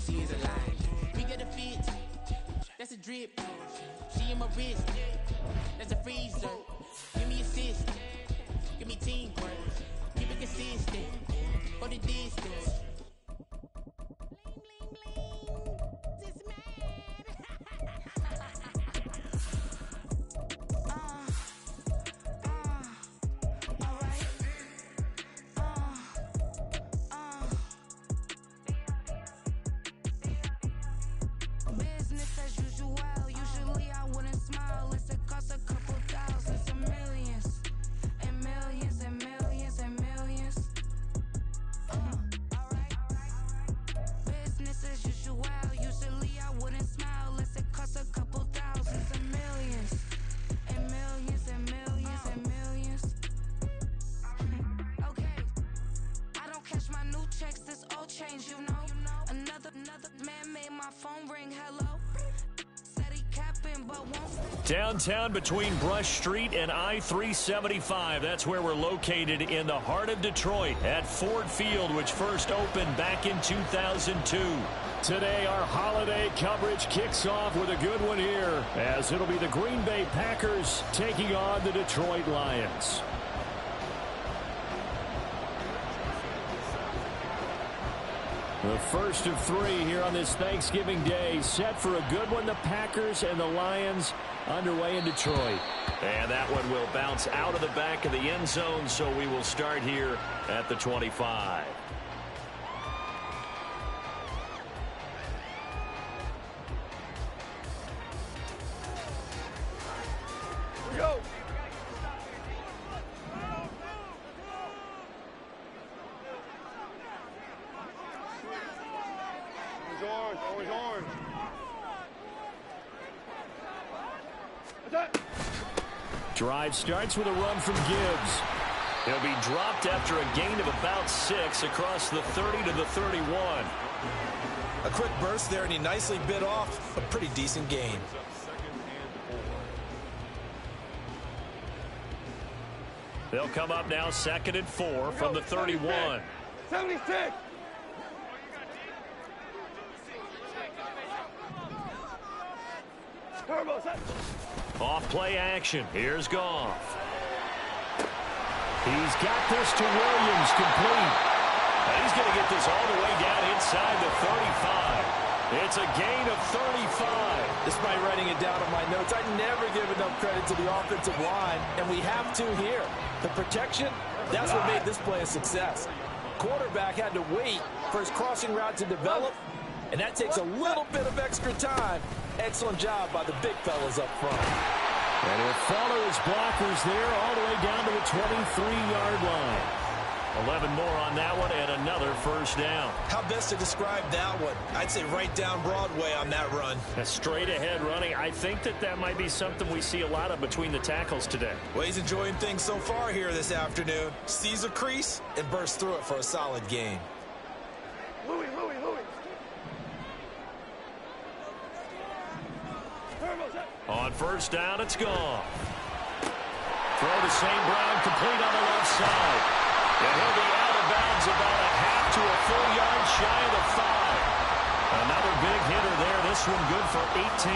she is alive. We got a fit, that's a drip. She in my wrist, that's a freezer. Give me assist, give me teamwork. Keep it consistent, go the distance. Downtown between Brush Street and I-375. That's where we're located in the heart of Detroit at Ford Field, which first opened back in 2002. Today, our holiday coverage kicks off with a good one here, as it'll be the Green Bay Packers taking on the Detroit Lions. The first of three here on this Thanksgiving Day, set for a good one. The Packers and the Lions underway in Detroit. And that one will bounce out of the back of the end zone, so we will start here at the 25. Go! Orange, orange. Drive starts with a run from Gibbs. He'll be dropped after a gain of about 6 across the 30 to the 31. A quick burst there, and he nicely bit off a pretty decent gain. They'll come up now 2nd and 4 from the 31. 76. Off play action. Here's Goff. He's got this to Williams, complete. And he's going to get this all the way down inside the 35. It's a gain of 35. Despite writing it down on my notes, I never give enough credit to the offensive line, and we have to here. The protection, that's what made this play a success. Quarterback had to wait for his crossing route to develop, and that takes a little bit of extra time. Excellent job by the big fellas up front. And he'll follow his blockers there all the way down to the 23-yard line. 11 more on that one and another first down. How best to describe that one? I'd say right down Broadway on that run. A straight ahead running. I think that might be something we see a lot of between the tackles today. Well, he's enjoying things so far here this afternoon. Sees a crease and bursts through it for a solid gain. Louis. On first down, it's Goff. Throw to St. Brown, complete on the left side. And he'll be out of bounds about a half to a full yard shy of the 5. Another big hitter there. This one good for 18.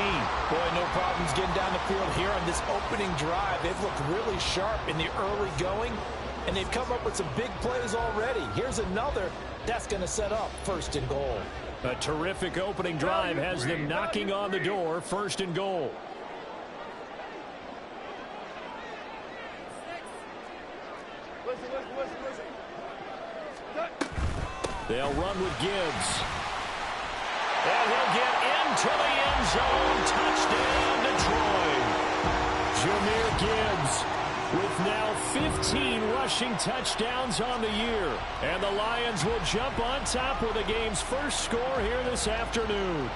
Boy, no problems getting down the field here on this opening drive. They've looked really sharp in the early going, and they've come up with some big plays already. Here's another that's going to set up 1st and goal. A terrific opening drive has them knocking on the door. 1st and goal. They'll run with Gibbs. And he'll get into the end zone. Touchdown, Detroit. Jahmyr Gibbs with now 15 rushing touchdowns on the year. And the Lions will jump on top with the game's first score here this afternoon.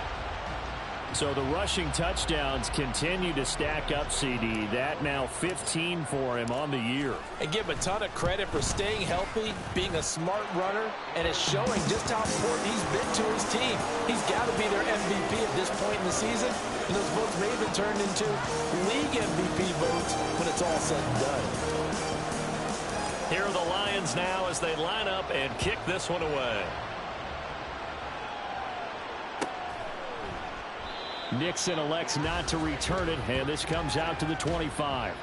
So the rushing touchdowns continue to stack up, CD. That now 15 for him on the year. And give him a ton of credit for staying healthy, being a smart runner, and it's showing just how important he's been to his team. He's got to be their MVP at this point in the season, and those votes may have been turned into league MVP votes when it's all said and done. Here are the Lions now as they line up and kick this one away. Nixon elects not to return it, and this comes out to the 25.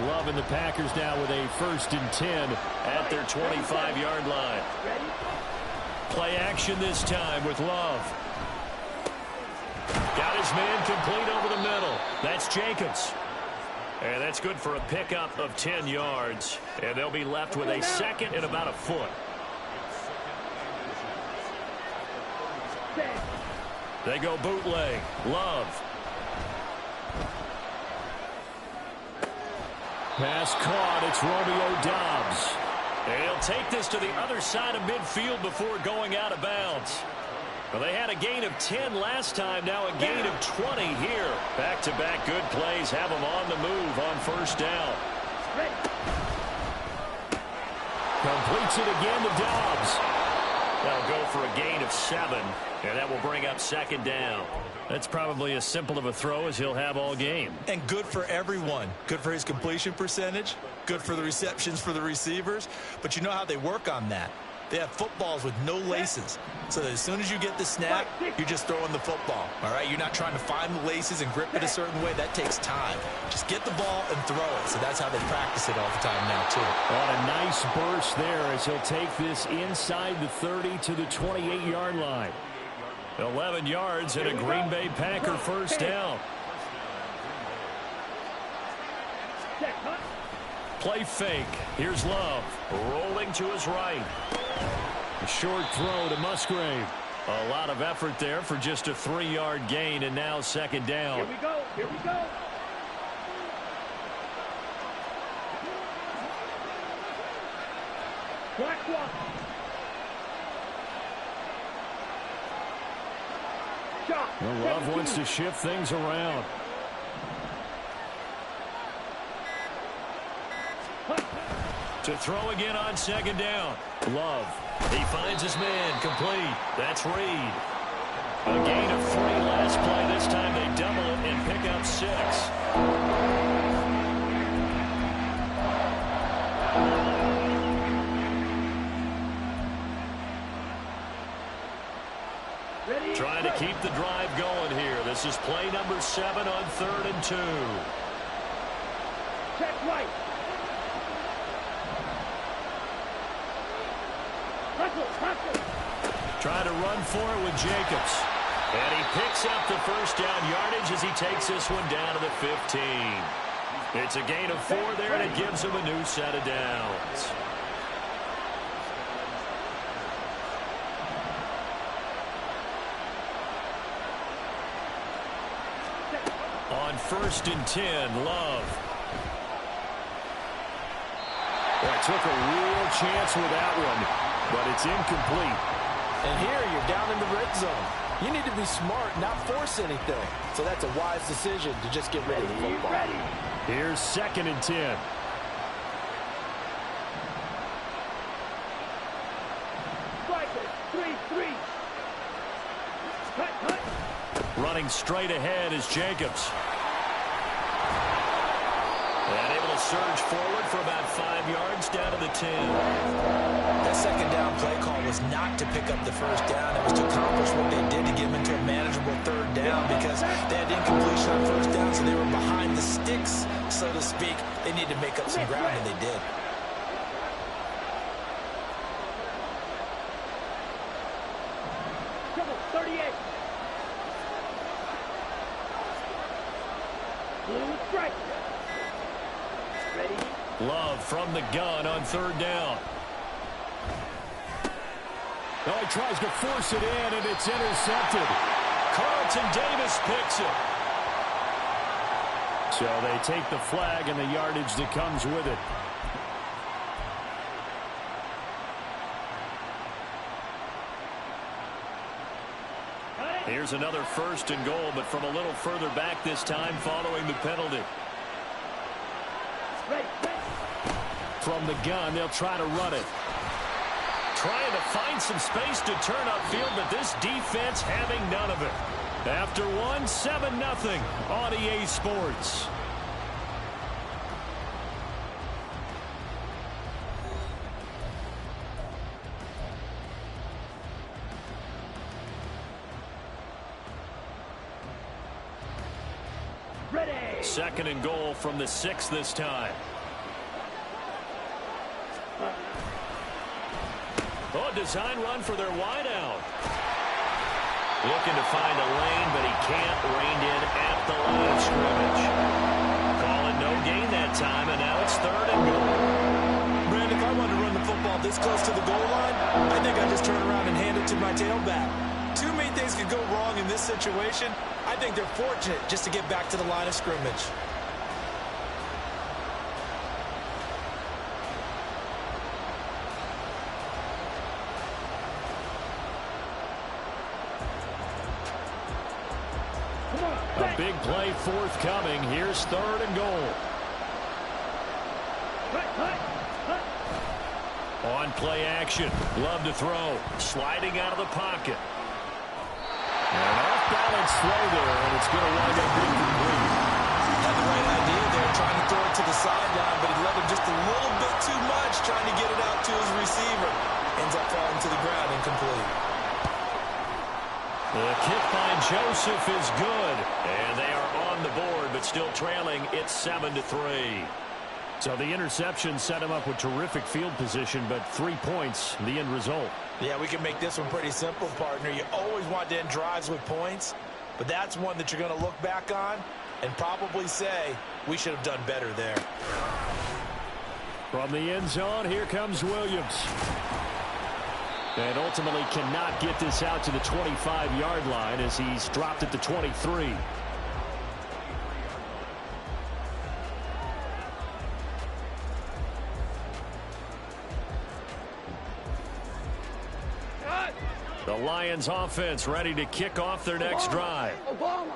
Love and the Packers now with a 1st and 10 at their 25-yard line. Play action this time with Love. Got his man complete over the middle. That's Jacobs. And that's good for a pickup of 10 yards. And they'll be left with a 2nd and about a foot. They go bootleg. Love. Pass caught. It's Romeo Doubs. And he'll take this to the other side of midfield before going out of bounds. Well, they had a gain of 10 last time, now a gain of 20 here. Back-to-back good plays have them on the move on 1st down. Completes it again to Doubs. That'll go for a gain of 7, and that will bring up 2nd down. That's probably as simple of a throw as he'll have all game. And good for everyone. Good for his completion percentage. Good for the receptions for the receivers. But you know how they work on that. They have footballs with no laces. So that as soon as you get the snap, you're just throwing the football. All right? You're not trying to find the laces and grip it a certain way. That takes time. Just get the ball and throw it. So that's how they practice it all the time now, too. On a nice burst there as he'll take this inside the 30 to the 28-yard line. 11 yards and a Green Bay Packer 1st down. Play fake. Here's Love. Rolling to his right. A short throw to Musgrave. A lot of effort there for just a 3-yard gain, and now 2nd down. Here we go. Here we go. Black one. Well, Love wants to shift things around. To throw again on 2nd down. Love. He finds his man complete. That's Reed. A gain of 3 last play. This time they double it and pick up 6. Trying to keep the drive going here. This is play number 7 on 3rd and 2. Check right. Trying to run for it with Jacobs. And he picks up the 1st down yardage as he takes this one down to the 15. It's a gain of 4 there, and it gives him a new set of downs. On 1st and 10, Love. Well, took a real chance with that one, but it's incomplete. And here you're down in the red zone. You need to be smart, not force anything. So that's a wise decision to just get rid of the football. Here's 2nd and 10. Running straight ahead is Jacobs. And able to surge forward for about 5 yards down to the 10. That 2nd down play call was not to pick up the 1st down. It was to accomplish what they did to get them into a manageable 3rd down because they had incompletion on 1st down, so they were behind the sticks, so to speak. They needed to make up some ground, and they did. Love from the gun on 3rd down. Oh, he tries to force it in, and it's intercepted. Carlton Davis picks it. So they take the flag and the yardage that comes with it. Here's another 1st and goal, but from a little further back this time following the penalty. From the gun, they'll try to run it. Trying to find some space to turn upfield, but this defense having none of it. After one, 7-0 on EA Sports. Ready. Second and goal from the 6 this time. Oh, design run for their wideout. Looking to find a lane, but he can't. Reined in at the line of scrimmage. Call it no gain that time, and now it's third and goal. Brandon, if I wanted to run the football this close to the goal line, I think I'd just turn around and hand it to my tailback. Too many things could go wrong in this situation. I think they're fortunate just to get back to the line of scrimmage. A big play forthcoming. Here's third and goal. On play action. Love to throw. Sliding out of the pocket. And off-balance throw there, and it's going to wind up being complete. Had the right idea there, trying to throw it to the sideline, but he let him just a little bit too much, trying to get it out to his receiver. Ends up falling to the ground, incomplete. The kick by Joseph is good, and they are on the board, but still trailing. It's 7-3. So the interception set him up with terrific field position, but 3 points, the end result. Yeah, we can make this one pretty simple, partner. You always want to end drives with points, but that's one that you're going to look back on and probably say, we should have done better there. From the end zone, here comes Williams. And ultimately cannot get this out to the 25-yard line as he's dropped at the 23. The Lions offense ready to kick off their next drive.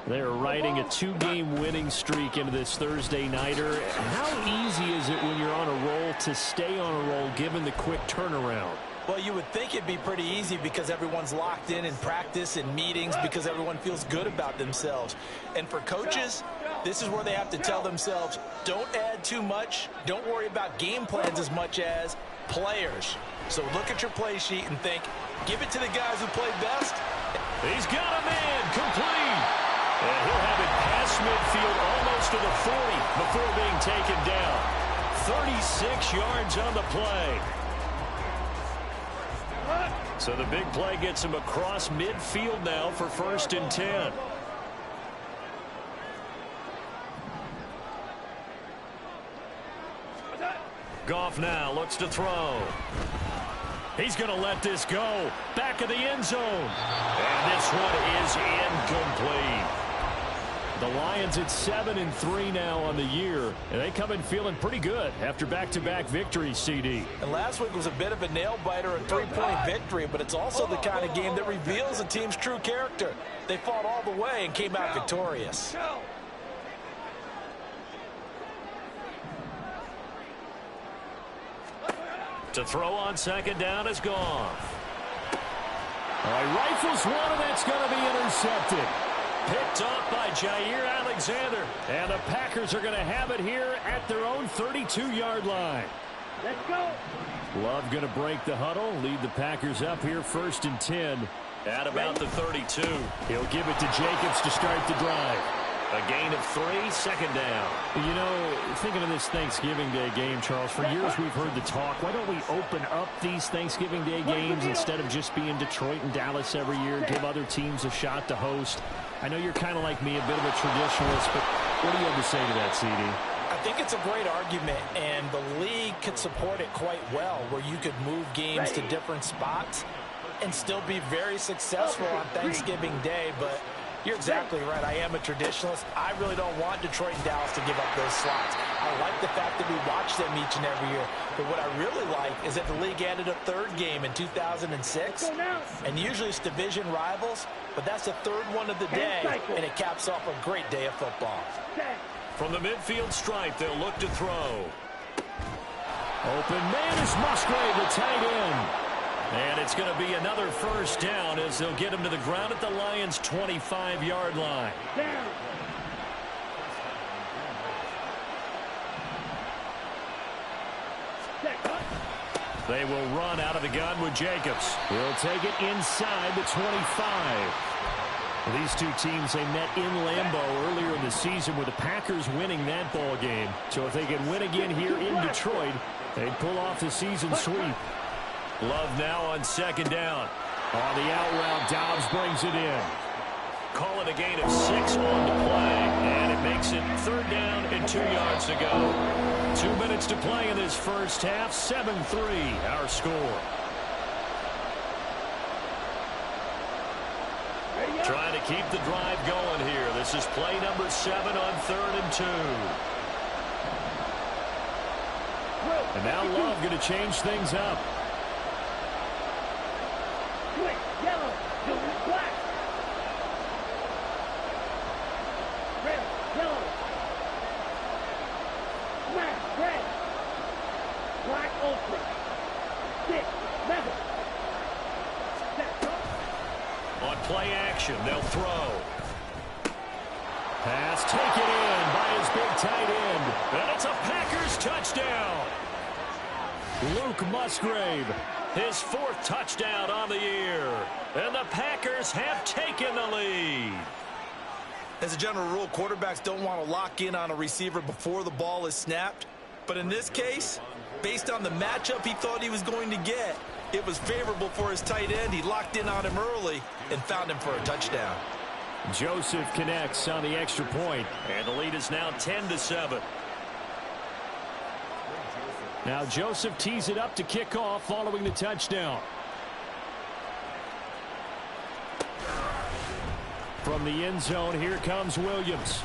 They're riding a 2-game winning streak into this Thursday nighter. How easy is it when you're on a roll to stay on a roll given the quick turnaround? Well, you would think it'd be pretty easy because everyone's locked in practice and meetings because everyone feels good about themselves. And for coaches, this is where they have to tell themselves, don't add too much. Don't worry about game plans as much as players. So look at your play sheet and think, give it to the guys who play best. He's got a man complete. And he'll have it past midfield almost to the 40 before being taken down. 36 yards on the play. So the big play gets him across midfield now for 1st and 10. Goff now looks to throw. He's going to let this go. Back of the end zone. And this one is incomplete. The Lions at 7-3 now on the year, and they come in feeling pretty good after back-to-back victories, CD. And last week was a bit of a nail-biter, a 3-point victory, but it's also the kind of game that reveals a team's true character. They fought all the way and came out victorious. To throw on 2nd down is Goff. All right, rifles one, and that's going to be intercepted. Picked off by Jair Alexander. And the Packers are going to have it here at their own 32-yard line. Let's go. Love going to break the huddle, lead the Packers up here 1st and 10 at about the 32. He'll give it to Jacobs to start the drive. A gain of 3, 2nd down. You know, thinking of this Thanksgiving Day game, Charles, for years we've heard the talk, why don't we open up these Thanksgiving Day games instead of just being Detroit and Dallas every year, give other teams a shot to host? I know you're kind of like me, a bit of a traditionalist, but what do you have to say to that, CD? I think it's a great argument, and the league could support it quite well, where you could move games to different spots and still be very successful on Thanksgiving Day, but you're exactly right. I am a traditionalist. I really don't want Detroit and Dallas to give up those slots. I like the fact that we watch them each and every year. But what I really like is that the league added a 3rd game in 2006. And usually it's division rivals, but that's the 3rd one of the day, and it caps off a great day of football. From the midfield stripe, they'll look to throw. Open man is Musgrave, the tight end. And it's going to be another first down as they'll get him to the ground at the Lions' 25-yard line. Down. They will run out of the gun with Jacobs. He'll take it inside the 25. These two teams, they met in Lambeau earlier in the season with the Packers winning that ball game. So if they can win again here in Detroit, they'd pull off the season sweep. Love now on second down. On the out route, Dobbs brings it in. Call it a gain of 6 on the play. And it makes it third down and 2 yards to go. 2 minutes to play in this first half. 7-3 our score. Trying to keep the drive going here. This is play number 7 on 3rd and 2. And now Love going to change things up. Quick, yellow, black. Red, yellow. Black, red. Black, ultra. 6, 7. On play action, they'll throw. Pass taken in by his big tight end. And it's a Packers touchdown. Luke Musgrave, his 4th touchdown on the year. And the Packers have taken the lead. As a general rule, quarterbacks don't want to lock in on a receiver before the ball is snapped. But in this case, based on the matchup he thought he was going to get, it was favorable for his tight end. He locked in on him early and found him for a touchdown. Joseph connects on the extra point, and the lead is now 10-7. Now Joseph tees it up to kick off following the touchdown. From the end zone, here comes Williams.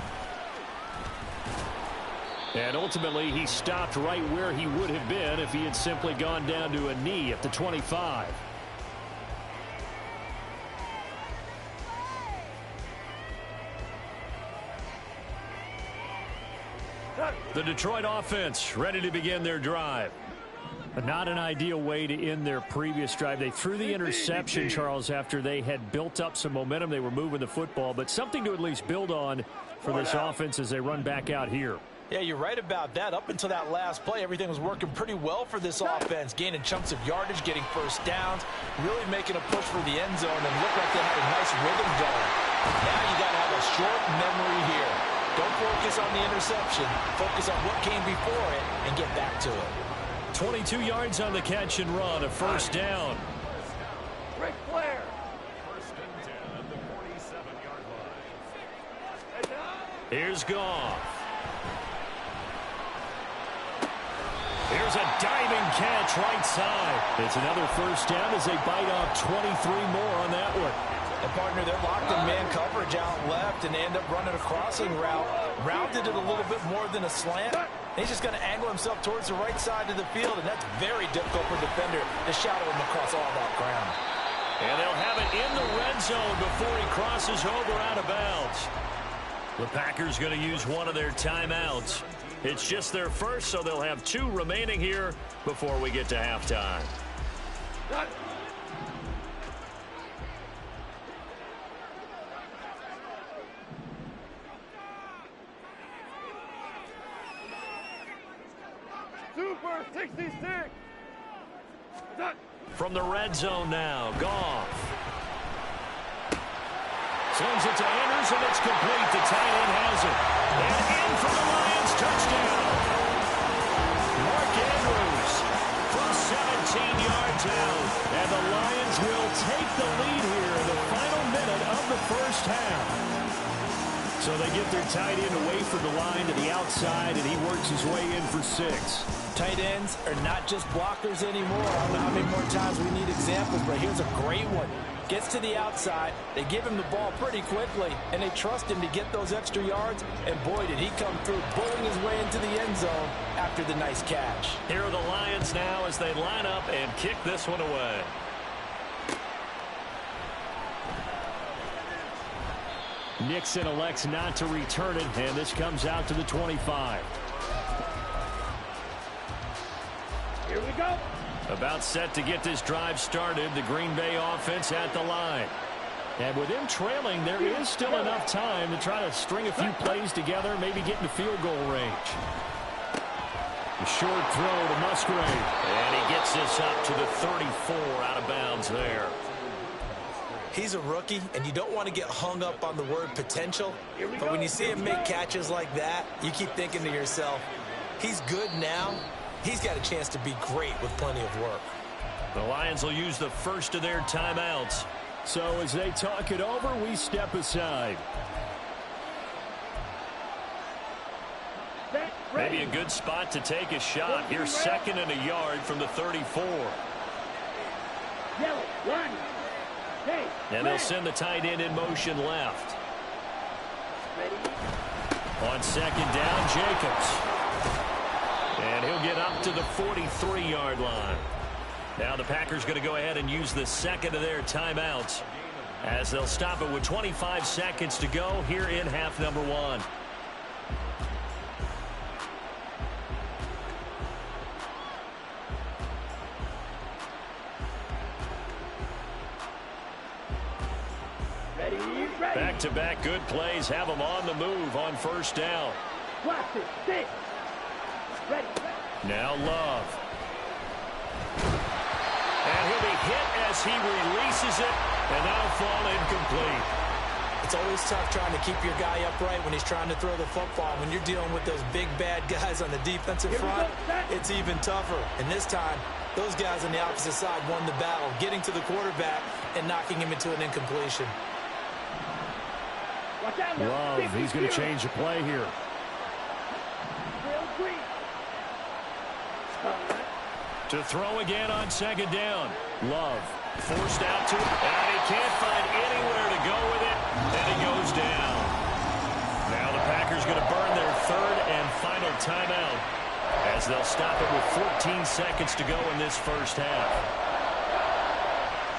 And ultimately, he stopped right where he would have been if he had simply gone down to a knee at the 25. The Detroit offense ready to begin their drive. But not an ideal way to end their previous drive. They threw the interception, Charles, after they had built up some momentum. They were moving the football, but something to at least build on for this offense as they run back out here. Yeah, you're right about that. Up until that last play, everything was working pretty well for this offense, gaining chunks of yardage, getting first downs, really making a push for the end zone, and looked like they had a nice rhythm going. Now you got to have a short memory here. Don't focus on the interception. Focus on what came before it and get back to it. 22 yards on the catch and run, a first down. Ric Flair. Here's Goff. Here's a diving catch right side. It's another first down as they bite off 23 more on that one. And partner, they're locked in man coverage out left, and they end up running a crossing route. Rounded it a little bit more than a slant. He's just going to angle himself towards the right side of the field, and that's very difficult for a defender to shadow him across all that ground. And they'll have it in the red zone before he crosses over out of bounds. The Packers going to use one of their timeouts. It's just their first, so they'll have 2 remaining here before we get to halftime. Super 66. From the red zone now, Goff. Sends it to Andrews, and it's complete. The tight end has it. And in for the Lions touchdown. Mark Andrews from 17 yards out. And the Lions will take the lead here in the final minute of the first half. So they get their tight end away from the line to the outside, and he works his way in for 6. Tight ends are not just blockers anymore. I don't know how many more times we need examples, but here's a great one. Gets to the outside, they give him the ball pretty quickly, and they trust him to get those extra yards, and boy, did he come through, bulling his way into the end zone after the nice catch. Here are the Lions now as they line up and kick this one away. Nixon elects not to return it, and this comes out to the 25. Here we go. About set to get this drive started. The Green Bay offense at the line. And with him trailing, there is still enough time to try to string a few plays together, maybe get into field goal range. A short throw to Musgrave. And he gets this up to the 34, out of bounds there. He's a rookie, and you don't want to get hung up on the word potential. But when you see him make catches like that, you keep thinking to yourself, he's good now. He's got a chance to be great with plenty of work. The Lions will use the first of their timeouts. So as they talk it over, we step aside. Maybe a good spot to take a shot. Here's second and a yard from the 34. And they'll send the tight end in motion left. On second down, Jacobs. And he'll get up to the 43-yard line. Now the Packers going to go ahead and use the second of their timeouts as they'll stop it with 25 seconds to go here in half number one. Back-to-back good plays have them on the move on first down. Now Love. And he'll be hit as he releases it, and that'll fall incomplete. It's always tough trying to keep your guy upright when he's trying to throw the football. When you're dealing with those big, bad guys on the defensive front, it's even tougher. And this time, those guys on the opposite side won the battle, getting to the quarterback and knocking him into an incompletion. Love, he's going to change the play here. To throw again on second down. Love forced out to it, and he can't find anywhere to go with it, and he goes down. Now the Packers going to burn their third and final timeout as they'll stop it with 14 seconds to go in this first half.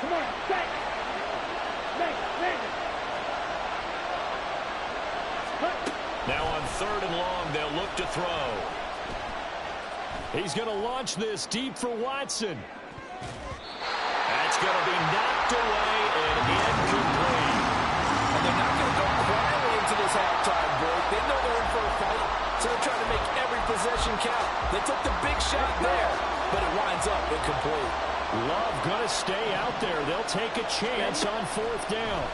Come on, back. Now on third and long, they'll look to throw. He's going to launch this deep for Watson. That's going to be knocked away and incomplete. And they're not going to go quietly into this halftime break. They know they're in for a fight, so they're trying to make every possession count. They took the big shot there, but it winds up incomplete. Love going to stay out there. They'll take a chance on fourth down.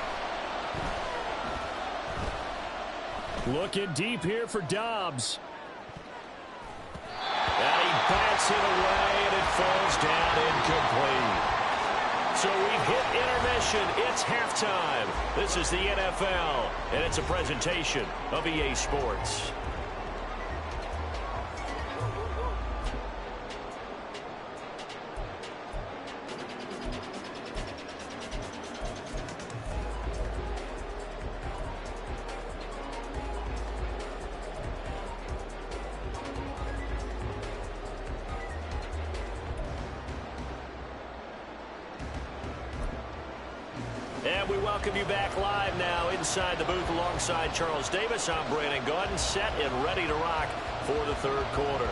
Looking deep here for Dobbs. And he bats it away, and it falls down incomplete. So we've hit intermission. It's halftime. This is the NFL, and it's a presentation of EA Sports. And we welcome you back live now inside the booth alongside Charles Davis. I'm Brandon Gaudin, set and ready to rock for the third quarter.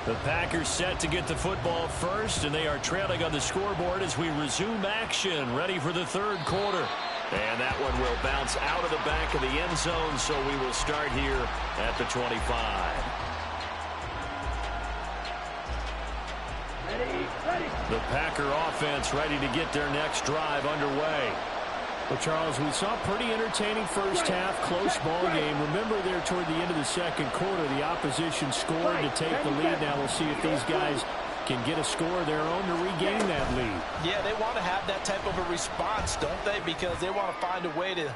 The Packers set to get the football first, and they are trailing on the scoreboard as we resume action, ready for the third quarter. And that one will bounce out of the back of the end zone, so we will start here at the 25. The Packer offense ready to get their next drive underway. Well, Charles, we saw a pretty entertaining first half, close ball game. Remember there toward the end of the second quarter, the opposition scored to take the lead. Now we'll see if these guys can get a score of their own to regain that lead. Yeah, they want to have that type of a response, don't they? Because they want to find a way to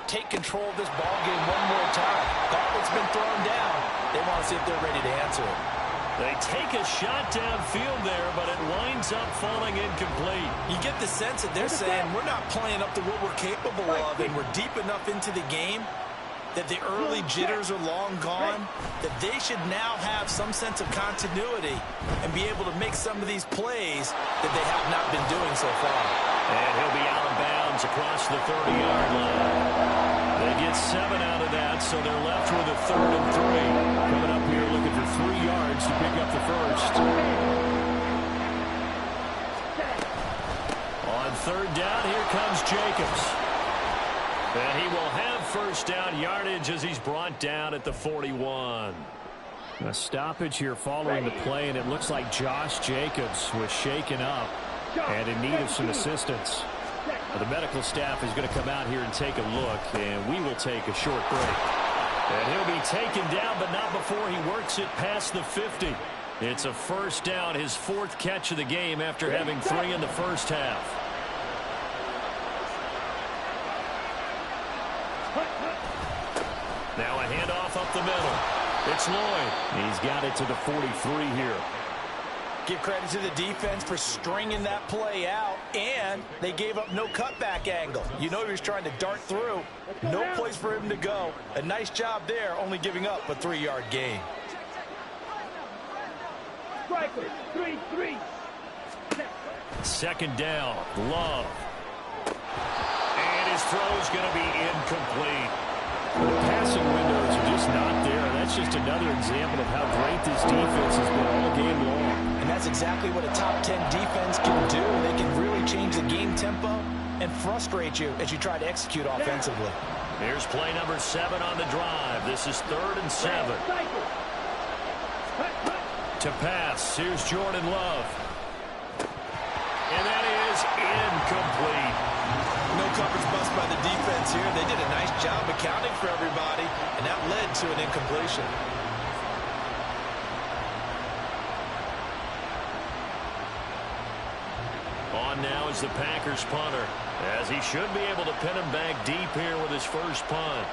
take control of this ball game one more time. Gauntlet's been thrown down. They want to see if they're ready to answer it. They take a shot downfield there, but it winds up falling incomplete. You get the sense that they're saying we're not playing up to what we're capable of, and we're deep enough into the game that the early jitters are long gone, that they should now have some sense of continuity and be able to make some of these plays that they have not been doing so far. And he'll be out of bounds across the 30-yard line. They get 7 out of that, so they're left with a 3rd and 3. Coming up here looking for 3 yards to pick up the first. On 3rd down, here comes Jacobs. And he will have first down yardage as he's brought down at the 41. A stoppage here following the play, and it looks like Josh Jacobs was shaken up and in need of some assistance. The medical staff is going to come out here and take a look, and we will take a short break. And he'll be taken down, but not before he works it past the 50. It's a first down, his 4th catch of the game after having 3 in the first half. Now a handoff up the middle. It's Lloyd. He's got it to the 43 here. Give credit to the defense for stringing that play out, and they gave up no cutback angle. You know he was trying to dart through. No place for him to go. A nice job there, only giving up a 3-yard gain. Striker, 3-3. 2nd down, Love. And his throw's going to be incomplete. The passing windows are just not there. That's just another example of how great this defense has been all game long. And that's exactly what a top 10 defense can do. They can really change the game tempo and frustrate you as you try to execute offensively. Here's play number 7 on the drive. This is 3rd and 7. To pass, here's Jordan Love. And that is incomplete. No coverage bust by the defense here. They did a nice job accounting for everybody, and that led to an incompletion. On now is the Packers punter, as he should be able to pin him back deep here with his first punt.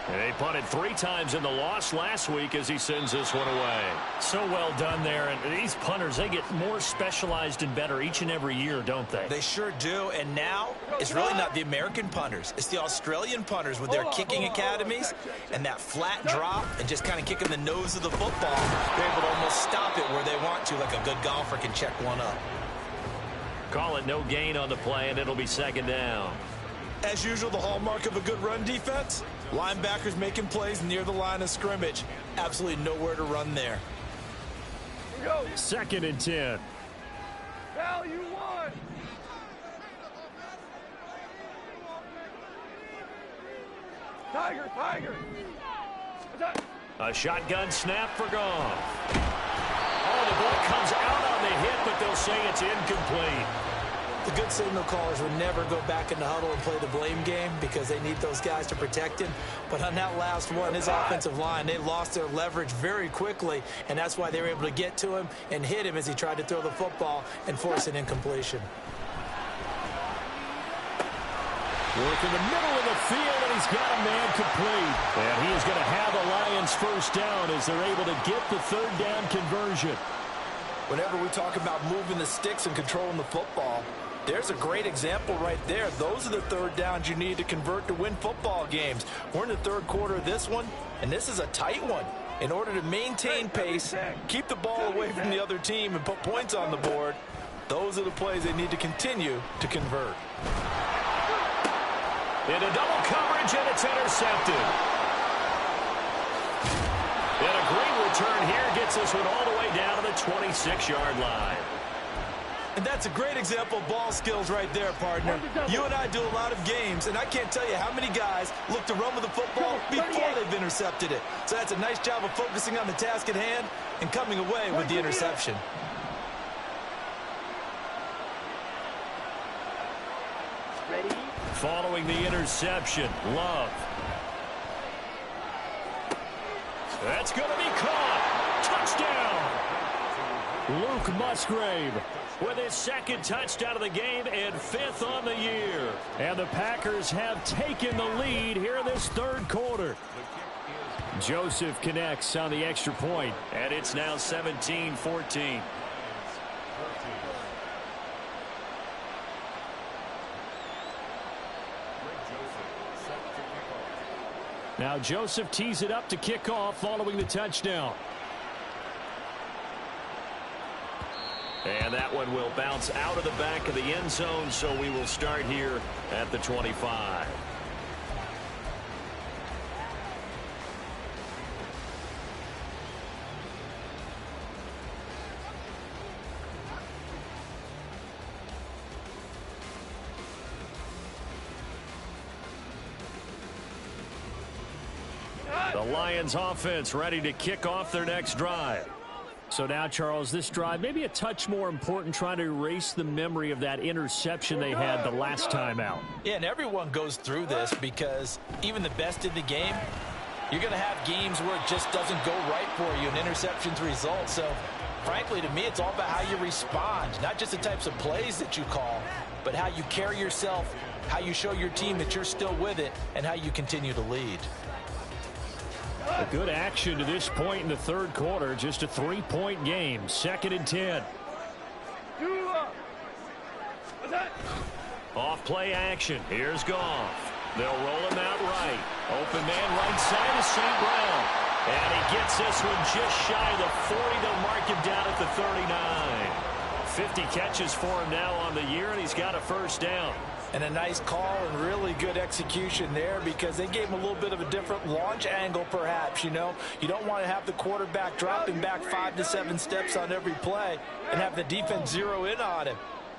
And they punted 3 times in the loss last week as he sends this one away. So well done there. And these punters, they get more specialized and better each and every year, don't they? They sure do. And now it's really not the American punters. It's the Australian punters with their kicking academies and that flat drop and just kind of kicking the nose of the football. They're able to almost stop it where they want to, like a good golfer can check one up. Call it no gain on the play, and it'll be 2nd down. As usual, the hallmark of a good run defense, linebackers making plays near the line of scrimmage. Absolutely nowhere to run there. 2nd and 10. Hell, you won! Tiger, Tiger! A shotgun snap for Goff. Oh, the ball comes out on the hit, but they'll say it's incomplete. The good signal callers would never go back in the huddle and play the blame game because they need those guys to protect him. But on that last one, his offensive line, they lost their leverage very quickly, and that's why they were able to get to him and hit him as he tried to throw the football and force an incompletion. Work in the middle of the field, and he's got a man complete. And he is going to have the Lions first down as they're able to get the 3rd down conversion. Whenever we talk about moving the sticks and controlling the football, there's a great example right there. Those are the 3rd downs you need to convert to win football games. We're in the 3rd quarter of this one, and this is a tight one. In order to maintain pace, keep the ball away from the other team, and put points on the board, those are the plays they need to continue to convert. Into double coverage, and it's intercepted. And a great return here gets this one all the way down to the 26-yard line. And that's a great example of ball skills right there, partner. You and I do a lot of games, and I can't tell you how many guys look to run with the football before they've intercepted it. So that's a nice job of focusing on the task at hand and coming away with the interception. Ready? Following the interception, Love. That's going to be caught. Touchdown. Luke Musgrave with his 2nd touchdown of the game and 5th on the year. And the Packers have taken the lead here in this 3rd quarter. Joseph connects on the extra point, and it's now 17-14. Now Joseph tees it up to kick off following the touchdown. And that one will bounce out of the back of the end zone, so we will start here at the 25. The Lions offense ready to kick off their next drive. So now, Charles, this drive maybe a touch more important, trying to erase the memory of that interception they had the last time out. Yeah, and everyone goes through this because even the best in the game, you're going to have games where it just doesn't go right for you, and interceptions result. So, frankly, to me, it's all about how you respond, not just the types of plays that you call, but how you carry yourself, how you show your team that you're still with it, and how you continue to lead. A good action to this point in the third quarter. Just a 3-point game. 2nd and 10. Off play action. Here's Goff. They'll roll him out right. Open man right side is St. Brown. And he gets this one just shy of the 40. They'll mark him down at the 39. 50 catches for him now on the year, and he's got a first down. And a nice call and really good execution there because they gave him a little bit of a different launch angle perhaps, you know. You don't want to have the quarterback dropping back 5 to 7 steps on every play and have the defense zero in on him.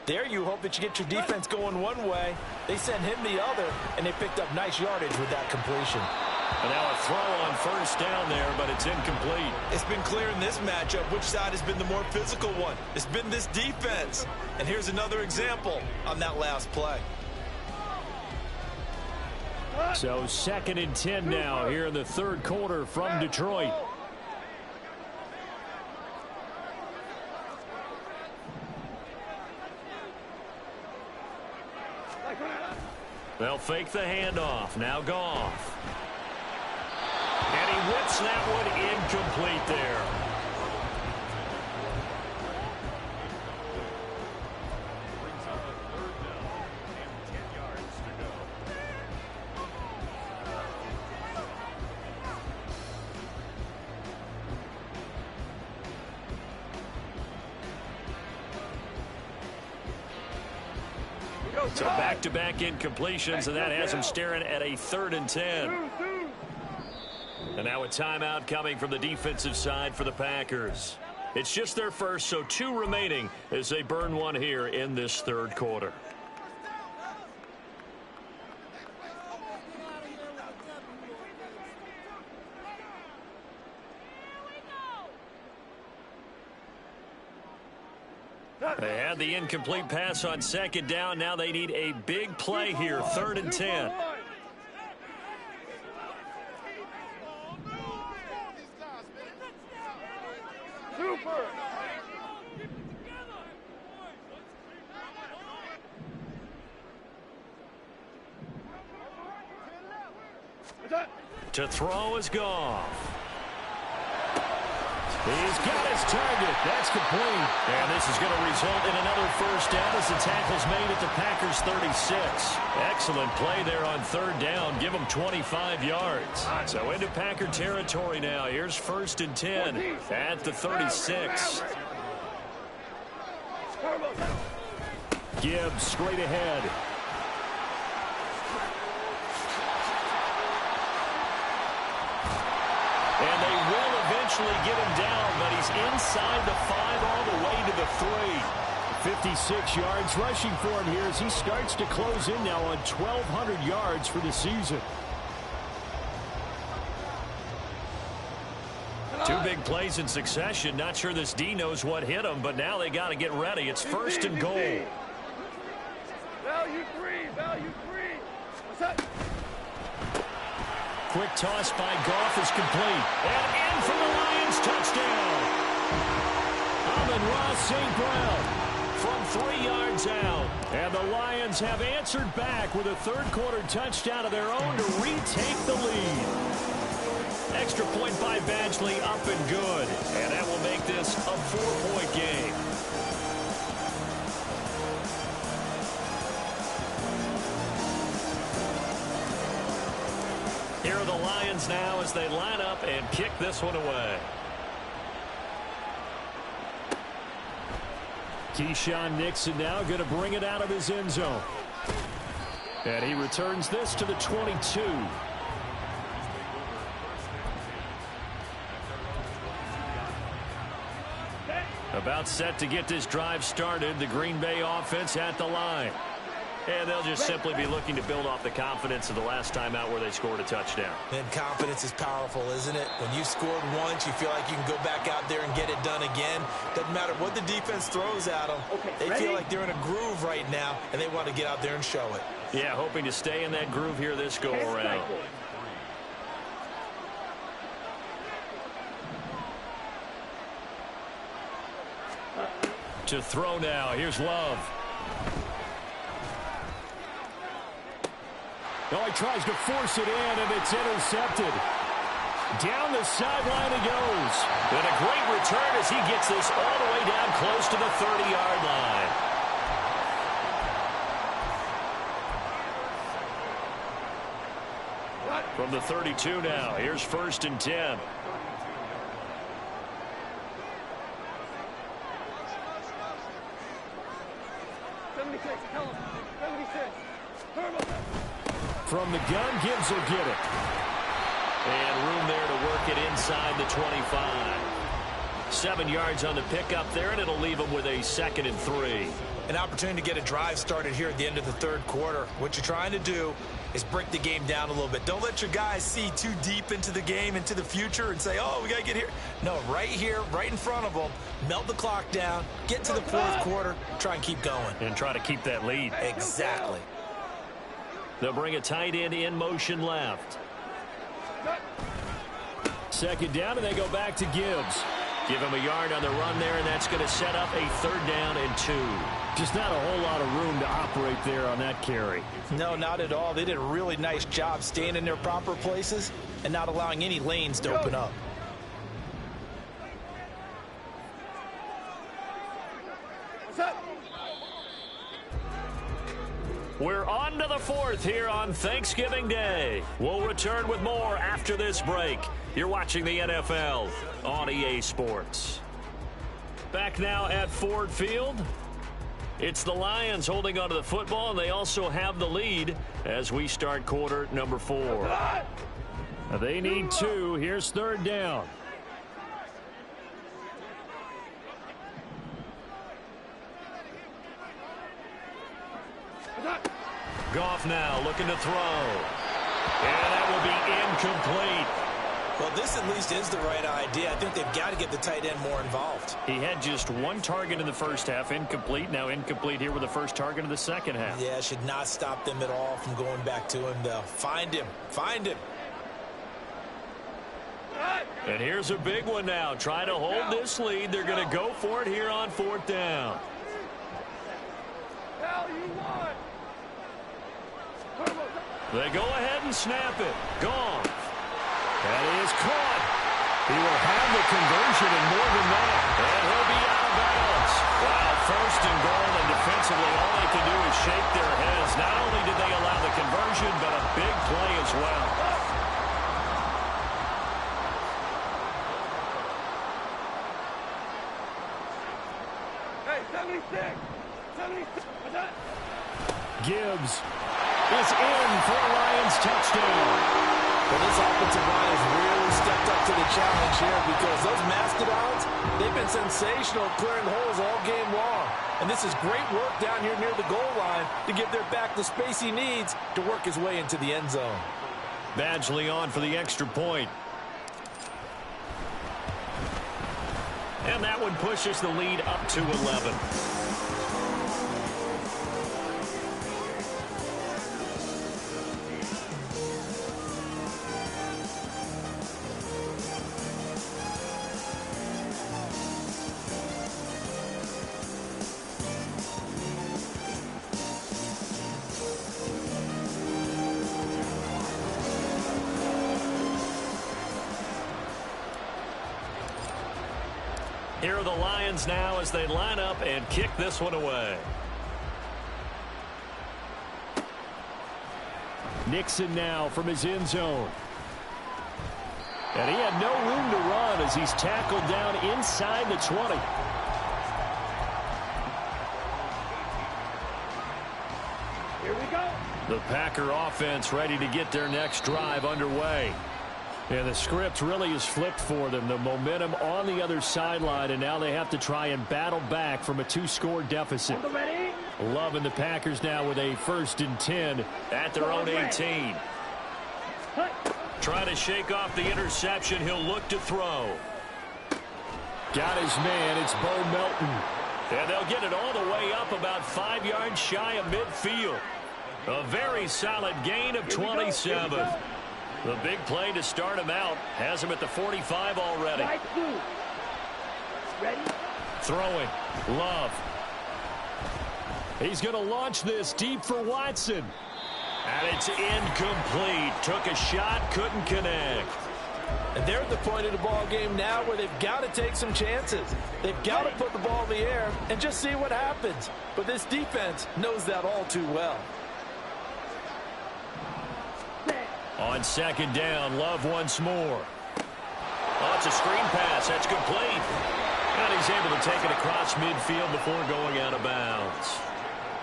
There you hope that you get your defense going one way. They sent him the other, and they picked up nice yardage with that completion. And now a throw on first down there, but it's incomplete. It's been clear in this matchup which side has been the more physical one. It's been this defense. And here's another example on that last play. So 2nd and 10 now here in the third quarter from Detroit. They'll fake the handoff. Now Goff. And he whips that one incomplete there. So back-to-back incompletions, and that has him staring at a 3rd and 10. And now a timeout coming from the defensive side for the Packers. It's just their first, so 2 remaining as they burn one here in this third quarter. They had the incomplete pass on 2nd down. Now they need a big play here, 3rd and 10. Super! To throw is Goff. He's got his target. That's complete. And this is going to result in another first down as the tackle's made at the Packers 36. Excellent play there on 3rd down. Give them 25 yards. So into Packer territory now. Here's 1st and 10 at the 36. Gibbs straight ahead. And they will eventually get him down, but he's inside the 5 all the way to the 3. 56 yards rushing for him here as he starts to close in now on 1,200 yards for the season. 2 big plays in succession. Not sure this D knows what hit him, but now they got to get ready. It's 1st and goal. Value 3, value 3. What's that? Quick toss by Goff is complete. And in for the Lions touchdown. Amon-Ra St. Brown from 3 yards out. And the Lions have answered back with a third quarter touchdown of their own to retake the lead. Extra point by Badgley up and good. And that will make this a 4-point game. Here are the Lions now as they line up and kick this one away. Keyshawn Nixon now going to bring it out of his end zone. And he returns this to the 22. About set to get this drive started. The Green Bay offense at the line. And they'll just simply be looking to build off the confidence of the last time out where they scored a touchdown. And confidence is powerful, isn't it? When you've scored once, you feel like you can go back out there and get it done again. Doesn't matter what the defense throws at them. They feel like they're in a groove right now, and they want to get out there and show it. Yeah, hoping to stay in that groove here this go-around. To throw now. Here's Love. Oh, he tries to force it in, and it's intercepted. Down the sideline he goes. And a great return as he gets this all the way down close to the 30-yard line. From the 32 now, here's 1st and 10. From the gun, Gibbs will get it. And room there to work it inside the 25. 7 yards on the pickup there, and it'll leave them with a 2nd and 3. An opportunity to get a drive started here at the end of the third quarter. What you're trying to do is break the game down a little bit. Don't let your guys see too deep into the game, into the future, and say, oh, we got to get here. No, right here, right in front of them, melt the clock down, get to the fourth quarter, try and keep going. And try to keep that lead. Exactly. They'll bring a tight end in motion left. 2nd down, and they go back to Gibbs. Give him a yard on the run there, and that's going to set up a 3rd down and 2. Just not a whole lot of room to operate there on that carry. No, not at all. They did a really nice job staying in their proper places and not allowing any lanes to open up. What's up? We're on to the 4th here on Thanksgiving Day. We'll return with more after this break. You're watching the NFL on EA Sports. Back now at Ford Field. It's the Lions holding onto the football, and they also have the lead as we start quarter number 4. They need 2. Here's 3rd down. Goff now looking to throw. And that will be incomplete. Well, this at least is the right idea. I think they've got to get the tight end more involved. He had just 1 target in the first half, incomplete. Now incomplete here with the first target of the second half. Yeah, should not stop them at all from going back to him, though. Find him. Find him. And here's a big one now. Try to hold this lead. They're going to go for it here on 4th down. Hell you want? They go ahead and snap it. Gone. That is caught. He will have the conversion and more than that. And he'll be out of bounds. Wow, 1st and goal, and defensively all they can do is shake their heads. Not only did they allow the conversion, but a big play as well. Hey, 76. 76. What's that? Gibbs is in for a Lions touchdown. Well, this offensive line has really stepped up to the challenge here because those Mastodons, they've been sensational clearing holes all game long. And this is great work down here near the goal line to give their back the space he needs to work his way into the end zone. Badgley on for the extra point. And that one pushes the lead up to 11. Here are the Lions now as they line up and kick this one away. Nixon now from his end zone. And he had no room to run as he's tackled down inside the 20. Here we go. The Packer offense ready to get their next drive underway. And the script really is flipped for them. The momentum on the other sideline, and now they have to try and battle back from a 2-score deficit. Ready? Love and the Packers now with a 1st and 10 at their own 18. Trying to shake off the interception. He'll look to throw. Got his man. It's Bo Melton. And they'll get it all the way up about 5 yards shy of midfield. A very solid gain of 27. The big play to start him out has him at the 45 already. Ready? Throwing. Love. He's going to launch this deep for Watson. And it's incomplete. Took a shot, couldn't connect. And they're at the point of the ball game now where they've got to take some chances. They've got to put the ball in the air and just see what happens. But this defense knows that all too well. On 2nd down, Love once more. Oh, it's a screen pass. That's complete. And he's able to take it across midfield before going out of bounds.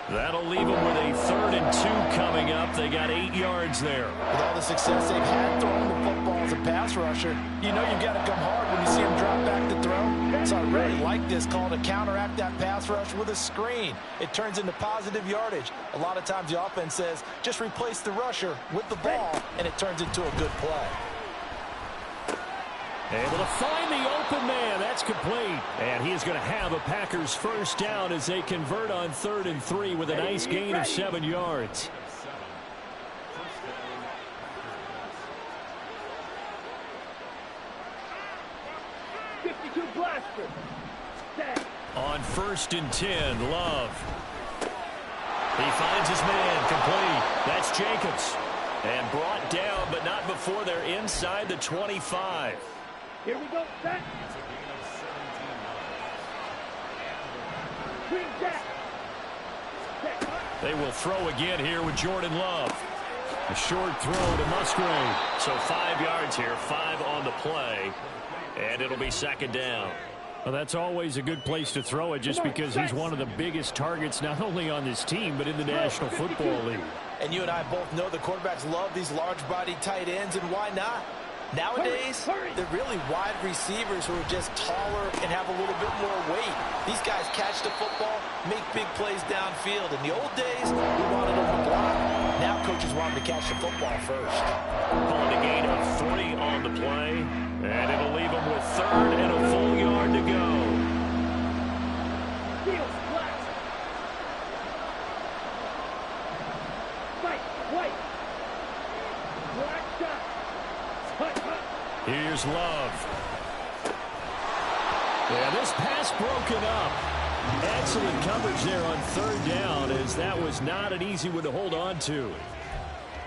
That'll leave them with a 3rd and 2 coming up. They got 8 yards there. With all the success they've had throwing the football as a pass rusher, you know you've got to come hard when you see him drop back to throw. So I really like this call to counteract that pass rush with a screen. It turns into positive yardage. A lot of times the offense says, just replace the rusher with the ball, and it turns into a good play. Able to find the open man. That's complete. And he is going to have a Packers 1st down as they convert on 3rd and 3 with a nice gain of 7 yards. On 1st and 10, Love. He finds his man, complete. That's Jacobs. And brought down, but not before they're inside the 25. Here we go, set. Green jack. They will throw again here with Jordan Love. A short throw to Musgrave. So 5 yards here, 5 on the play. And it'll be 2nd down. Well, that's always a good place to throw it just because he's one of the biggest targets not only on this team but in the National Football League. And you and I both know the quarterbacks love these large-bodied tight ends, and why not? Nowadays, they're really wide receivers who are just taller and have a little bit more weight. These guys catch the football, make big plays downfield. In the old days, we wanted them to block. Now coaches want them to catch the football first. Calling a gain of 3 on the play, and it'll leave them with 3rd and a full yard to go. Here's Love. Yeah, this pass broken up. Excellent coverage there on 3rd down, as that was not an easy one to hold on to.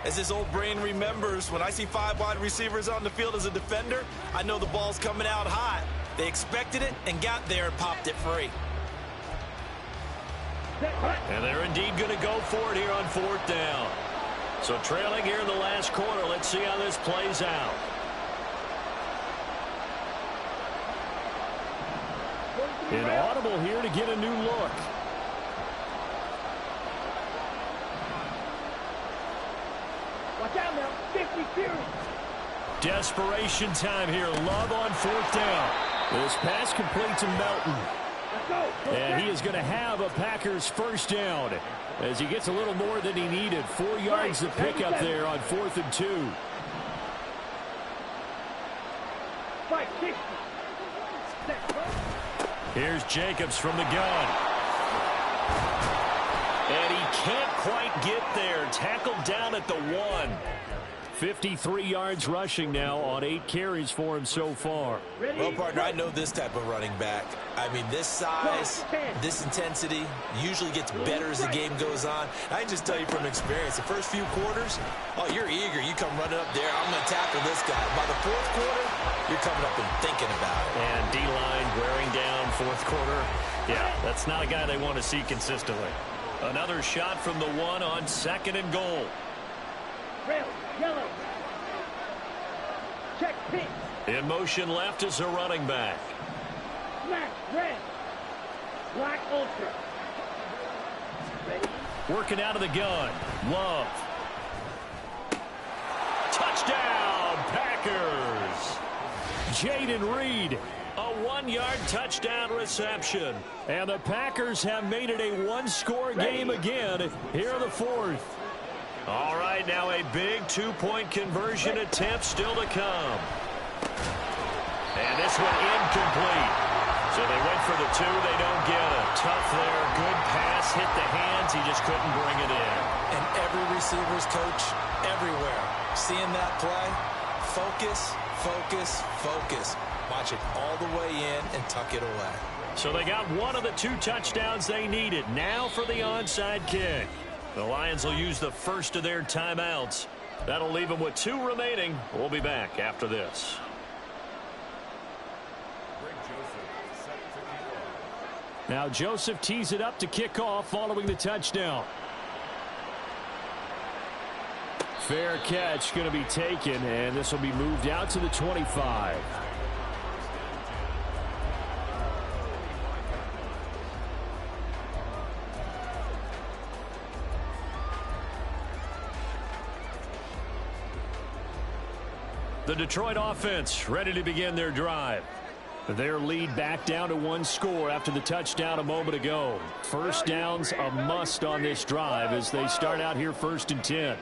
As this old brain remembers, when I see 5 wide receivers on the field as a defender, I know the ball's coming out hot. They expected it and got there and popped it free. And they're indeed going to go for it here on 4th down. So trailing here in the last quarter, let's see how this plays out. Inaudible here to get a new look. Watch out now. 50 series. Desperation time here. Love on 4th down. This pass complete to Melton. Let's go. And he is going to have a Packers 1st down as he gets a little more than he needed. 4 yards to pick up there on 4th and 2. 560. Here's Jacobs from the gun. And he can't quite get there. Tackled down at the 1. 53 yards rushing now on 8 carries for him so far. Well, partner, I know this type of running back. I mean, this size, this intensity usually gets better as the game goes on. I can just tell you from experience, the first few quarters, oh, you're eager. You come running up there, I'm going to tackle this guy. By the 4th quarter, you're coming up and thinking about it. And D-line wearing down 4th quarter. Yeah, that's not a guy they want to see consistently. Another shot from the 1 on 2nd and goal. Red, yellow. Check pink. In motion left is a running back. Black, red. Black ultra. Ready? Working out of the gun. Love. Touchdown, Packers. Jaden Reed, a 1-yard touchdown reception. And the Packers have made it a one-score game again here in the fourth. All right, now a big two-point conversion attempt still to come. And this one incomplete. So they went for the two. They don't get it. Tough there. Good pass. Hit the hands. He just couldn't bring it in. And every receiver's coach everywhere. Seeing that play, focus, focus, focus. Watch it all the way in and tuck it away. So they got one of the two touchdowns they needed. Now for the onside kick. The Lions will use the first of their timeouts. That'll leave them with 2 remaining. We'll be back after this. Now Joseph tees it up to kick off following the touchdown. Fair catch going to be taken, and this will be moved out to the 25. The Detroit offense ready to begin their drive. Their lead back down to 1 score after the touchdown a moment ago. First down's a must on this drive as they start out here 1st and 10.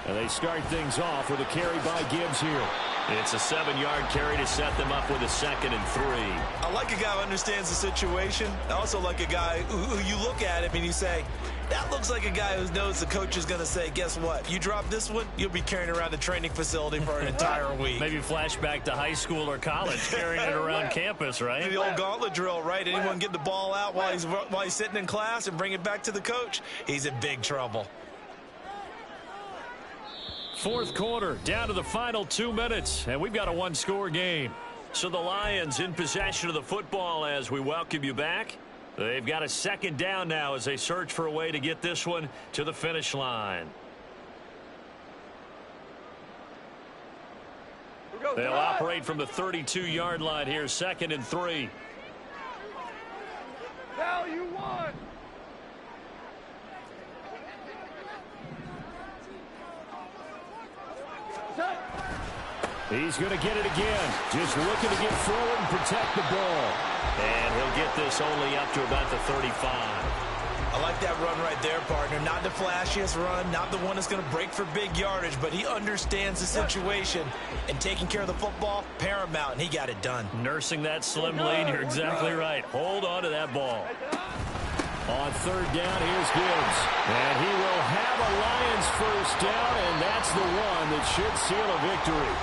And they start things off with a carry by Gibbs here. It's a 7-yard carry to set them up with a 2nd and 3. I like a guy who understands the situation. I also like a guy who you look at him and you say, that looks like a guy who knows the coach is going to say, guess what? You drop this one, you'll be carrying around the training facility for an entire week. Maybe flashback to high school or college, carrying it around campus, right? The old gauntlet drill, right? Anyone get the ball out while he's sitting in class and bring it back to the coach? He's in big trouble. 4th quarter, down to the final 2 minutes, and we've got a 1-score game. So the Lions in possession of the football as we welcome you back. They've got a 2nd down now as they search for a way to get this one to the finish line. They'll operate from the 32-yard line here, 2nd and 3. Now you won. He's going to get it again. Just looking to get forward and protect the ball. And he'll get this only up to about the 35. I like that run right there, partner. Not the flashiest run, not the one that's going to break for big yardage, but he understands the situation, and taking care of the football, paramount, and he got it done. Nursing that slim lead, you're exactly right. Hold on to that ball. On 3rd down, here's Gibbs. And he will have a Lions 1st down, and that's the one that should seal a victory.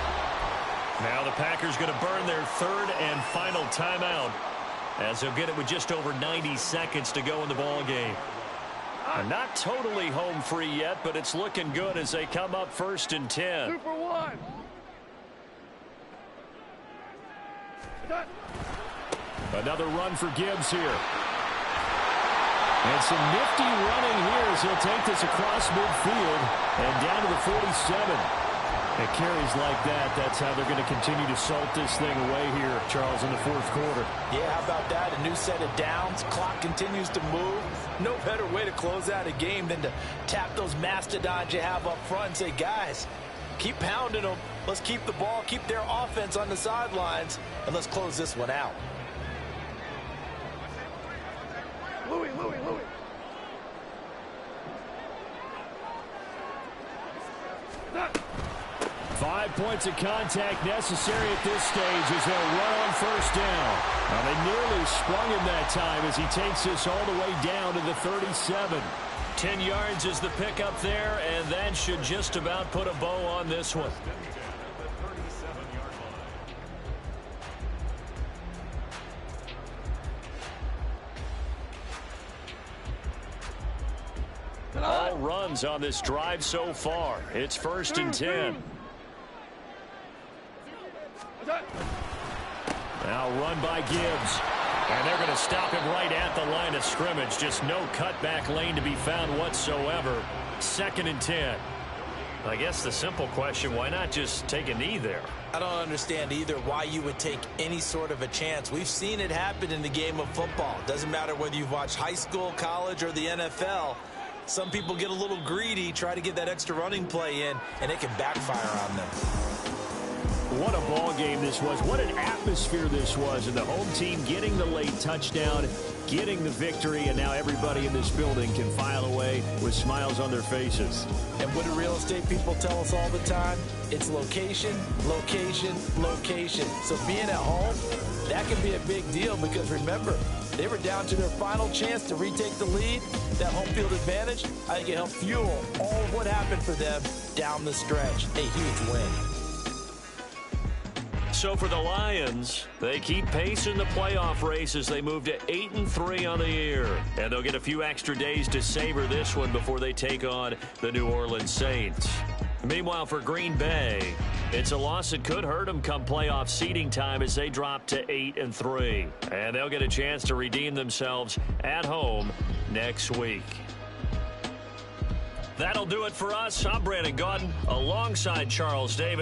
Now the Packers going to burn their 3rd and final timeout, as they'll get it with just over 90 seconds to go in the ball game. Not totally home free yet, but it's looking good as they come up 1st and 10. 2 for 1. Another run for Gibbs here. And some nifty running here as he'll take this across midfield and down to the 47. It carries like that. That's how they're going to continue to salt this thing away here, Charles, in the 4th quarter. Yeah, how about that? A new set of downs. Clock continues to move. No better way to close out a game than to tap those mastodons you have up front and say, guys, keep pounding them. Let's keep the ball, keep their offense on the sidelines, and let's close this one out. Louis. 5 points of contact necessary at this stage as they'll run on 1st down. Now they nearly sprung him that time as he takes this all the way down to the 37. 10 yards is the pickup there, and that should just about put a bow on this one. All runs on this drive so far. It's 1st and 10. Now run by Gibbs. And they're going to stop him right at the line of scrimmage. Just no cutback lane to be found whatsoever. 2nd and 10. I guess the simple question, why not just take a knee there? I don't understand either why you would take any sort of a chance. We've seen it happen in the game of football. Doesn't matter whether you've watched high school, college, or the NFL. Some people get a little greedy, try to get that extra running play in, and it can backfire on them. What a ball game this was. What an atmosphere this was. And the home team getting the late touchdown, getting the victory, and now everybody in this building can file away with smiles on their faces. And what do real estate people tell us all the time? It's location, location, location. So being at home, that can be a big deal because remember, they were down to their final chance to retake the lead. That home field advantage, I think it helped fuel all of what happened for them down the stretch. A huge win. So for the Lions, they keep pace in the playoff race as they move to 8-3 on the year. And they'll get a few extra days to savor this one before they take on the New Orleans Saints. Meanwhile, for Green Bay, it's a loss that could hurt them come playoff seeding time as they drop to 8-3. And they'll get a chance to redeem themselves at home next week. That'll do it for us. I'm Brandon Gaudin alongside Charles Davis.